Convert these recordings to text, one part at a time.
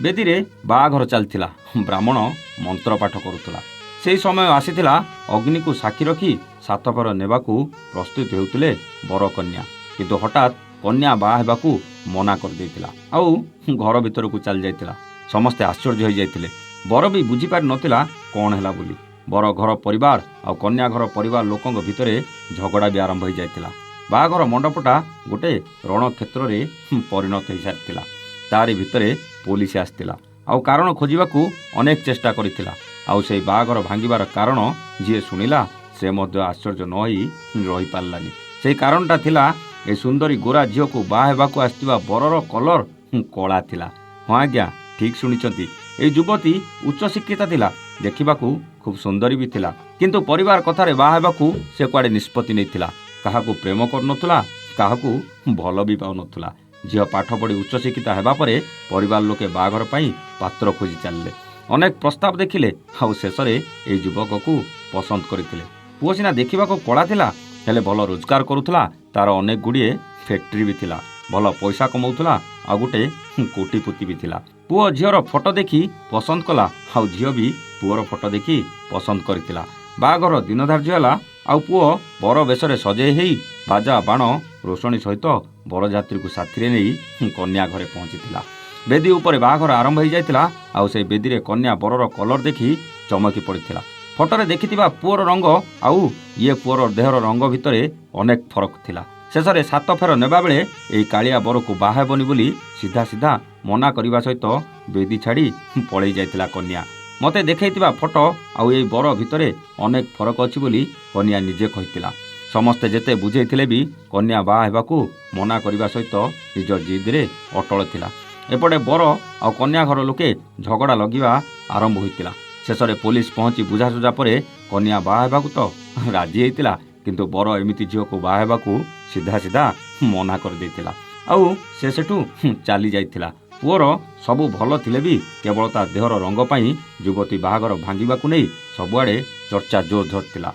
ବେଦୀରେ ବାହାଘର ଚାଲିଥିଲା। ବ୍ରାହ୍ମଣ ମନ୍ତ୍ରପାଠ କରୁଥିଲା। ସେହି ସମୟ ଆସିଥିଲା ଅଗ୍ନିକୁ ସାକ୍ଷୀ ରଖି ସାତପର ନେବାକୁ ପ୍ରସ୍ତୁତ ହେଉଥିଲେ ବର କନ୍ୟା। କିନ୍ତୁ ହଠାତ୍ କନ୍ୟା ବାହା ହେବାକୁ ମନା କରିଦେଇଥିଲା ଆଉ ଘର ଭିତରକୁ ଚାଲି ଯାଇଥିଲା। ସମସ୍ତେ ଆଶ୍ଚର୍ଯ୍ୟ ହୋଇଯାଇଥିଲେ। ବର ବି ବୁଝିପାରି ନଥିଲା କ'ଣ ହେଲା ବୋଲି। ବର ଘର ପରିବାର ଆଉ କନ୍ୟା ଘର ପରିବାର ଲୋକଙ୍କ ଭିତରେ ଝଗଡ଼ା ବି ଆରମ୍ଭ ହୋଇଯାଇଥିଲା। ବାହାଘର ମଣ୍ଡପଟା ଗୋଟେ ରଣକ୍ଷେତ୍ରରେ ପରିଣତ ହୋଇସାରିଥିଲା। ତାରି ଭିତରେ ପୋଲିସ ଆସିଥିଲା ଆଉ କାରଣ ଖୋଜିବାକୁ ଅନେକ ଚେଷ୍ଟା କରିଥିଲା। ଆଉ ସେହି ବାହାଘର ଭାଙ୍ଗିବାର କାରଣ ଯିଏ ଶୁଣିଲା ସେ ମଧ୍ୟ ଆଶ୍ଚର୍ଯ୍ୟ ନ ହୋଇ ରହିପାରିଲାନି। ସେହି କାରଣଟା ଥିଲା ଏ ସୁନ୍ଦରୀ ଗୋରା ଝିଅକୁ ବାହା ହେବାକୁ ଆସିଥିବା ବରର କଲର କଳା ଥିଲା। ହଁ ଆଜ୍ଞା, ଠିକ୍ ଶୁଣିଛନ୍ତି। ଏହି ଯୁବତୀ ଉଚ୍ଚଶିକ୍ଷିତା ଥିଲା, ଦେଖିବାକୁ ଖୁବ୍ ସୁନ୍ଦରୀ ବି ଥିଲା। କିନ୍ତୁ ପରିବାର କଥାରେ ବାହା ହେବାକୁ ସେ କୁଆଡ଼େ ନିଷ୍ପତ୍ତି ନେଇଥିଲା। କାହାକୁ ପ୍ରେମ କରୁନଥିଲା, କାହାକୁ ଭଲ ବି ପାଉନଥିଲା। ଝିଅ ପାଠ ପଢ଼ି ଉଚ୍ଚଶିକ୍ଷିତା ହେବା ପରେ ପରିବାର ଲୋକେ ବାହାଘର ପାଇଁ ପାତ୍ର ଖୋଜି ଚାଲିଲେ। ଅନେକ ପ୍ରସ୍ତାବ ଦେଖିଲେ ଆଉ ଶେଷରେ ଏହି ଯୁବକକୁ ପସନ୍ଦ କରିଥିଲେ। ପୁଅ ସିନା ଦେଖିବାକୁ କଳା ଥିଲା, ହେଲେ ଭଲ ରୋଜଗାର କରୁଥିଲା। ତାର ଅନେକ ଗୁଡ଼ିଏ ଫ୍ୟାକ୍ଟ୍ରି ବି ଥିଲା, ଭଲ ପଇସା କମାଉଥିଲା ଆଉ ଗୋଟେ କୋଟିପତି ବି ଥିଲା। ପୁଅ ଝିଅର ଫଟୋ ଦେଖି ପସନ୍ଦ କଲା ଆଉ ଝିଅ ବି ପୁଅର ଫଟୋ ଦେଖି ପସନ୍ଦ କରିଥିଲା। ବାହାଘର ଦିନ ଧାର୍ଯ୍ୟ ହେଲା ଆଉ ପୁଅ ବର ବେଶରେ ସଜେଇ ହେଇ ବାଜା ବାଣ ରୋଷଣୀ ସହିତ ବରଯାତ୍ରୀକୁ ସାଥିରେ ନେଇ କନ୍ୟା ଘରେ ପହଞ୍ଚିଥିଲା। ବେଦୀ ଉପରେ ବାହାଘର ଆରମ୍ଭ ହୋଇଯାଇଥିଲା ଆଉ ସେହି ବେଦୀରେ କନ୍ୟା ବରର କଲର ଦେଖି ଚମକି ପଡ଼ିଥିଲା। ଫଟୋରେ ଦେଖିଥିବା ପୁଅର ରଙ୍ଗ ଆଉ ଇଏ ପୁଅର ଦେହର ରଙ୍ଗ ଭିତରେ ଅନେକ ଫରକ ଥିଲା। ଶେଷରେ ସାତ ଫେର ନେବାବେଳେ ଏହି କାଳିଆ ବରକୁ ବାହା ହେବନି ବୋଲି ସିଧା ସିଧା ମନା କରିବା ସହିତ ବେଦୀ ଛାଡ଼ି ପଳେଇ ଯାଇଥିଲା କନ୍ୟା। ମୋତେ ଦେଖାଇଥିବା ଫଟୋ ଆଉ ଏହି ବର ଭିତରେ ଅନେକ ଫରକ ଅଛି ବୋଲି କନ୍ୟା ନିଜେ କହିଥିଲା। ସମସ୍ତେ ଯେତେ ବୁଝେଇଥିଲେ ବି କନ୍ୟା ବାହା ହେବାକୁ ମନା କରିବା ସହିତ ନିଜ ଜିଦ୍ରେ ଅଟଳ ଥିଲା। ଏପଟେ ବର ଆଉ କନ୍ୟା ଘର ଲୋକେ ଝଗଡ଼ା ଲଗିବା ଆରମ୍ଭ ହୋଇଥିଲା। ଶେଷରେ ପୋଲିସ ପହଞ୍ଚି ବୁଝାସୁଝା ପରେ କନ୍ୟା ବାହା ହେବାକୁ ତ ରାଜି ହେଇଥିଲା, କିନ୍ତୁ ବର ଏମିତି ଝିଅକୁ ବାହା ହେବାକୁ ସିଧା ସିଧା ମନା କରିଦେଇଥିଲା ଆଉ ସେ ସେଠୁ ଚାଲି ଯାଇଥିଲା। ପୁଅର ସବୁ ଭଲ ଥିଲେ ବି କେବଳ ତା ଦେହର ରଙ୍ଗ ପାଇଁ ଯୁବତୀ ବାହାଘର ଭାଙ୍ଗିବାକୁ ନେଇ ସବୁଆଡ଼େ ଚର୍ଚ୍ଚା ଜୋର ଧରିଥିଲା।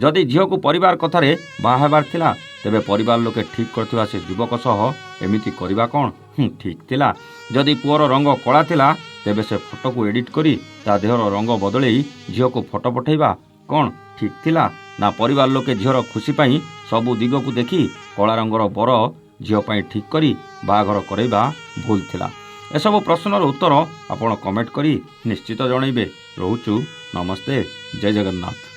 ଯଦି ଝିଅକୁ ପରିବାର କଥାରେ ବାହା ହେବାର ଥିଲା, ତେବେ ପରିବାର ଲୋକେ ଠିକ୍ କରିଥିବା ସେ ଯୁବକ ସହ ଏମିତି କରିବା କ'ଣ ଠିକ୍ ଥିଲା? ଯଦି ପୁଅର ରଙ୍ଗ କଳା ଥିଲା, ତେବେ ସେ ଫଟୋକୁ ଏଡ଼ିଟ୍ କରି ତା ଦେହର ରଙ୍ଗ ବଦଳେଇ ଝିଅକୁ ଫଟୋ ପଠାଇବା କ'ଣ ଠିକ୍ ଥିଲା? ନା ପରିବାର ଲୋକେ ଝିଅର ଖୁସି ପାଇଁ ସବୁ ଦିଗକୁ ଦେଖି କଳା ରଙ୍ଗର ବର ଝିଅ ପାଇଁ ଠିକ୍ କରି ବାହାଘର କରାଇବା ଭୁଲ ଥିଲା? ଏସବୁ ପ୍ରଶ୍ନର ଉତ୍ତର ଆପଣ କମେଣ୍ଟ କରି ନିଶ୍ଚିତ ଜଣାଇବେ। ରହୁଛୁ, ନମସ୍ତେ, ଜୟ ଜଗନ୍ନାଥ।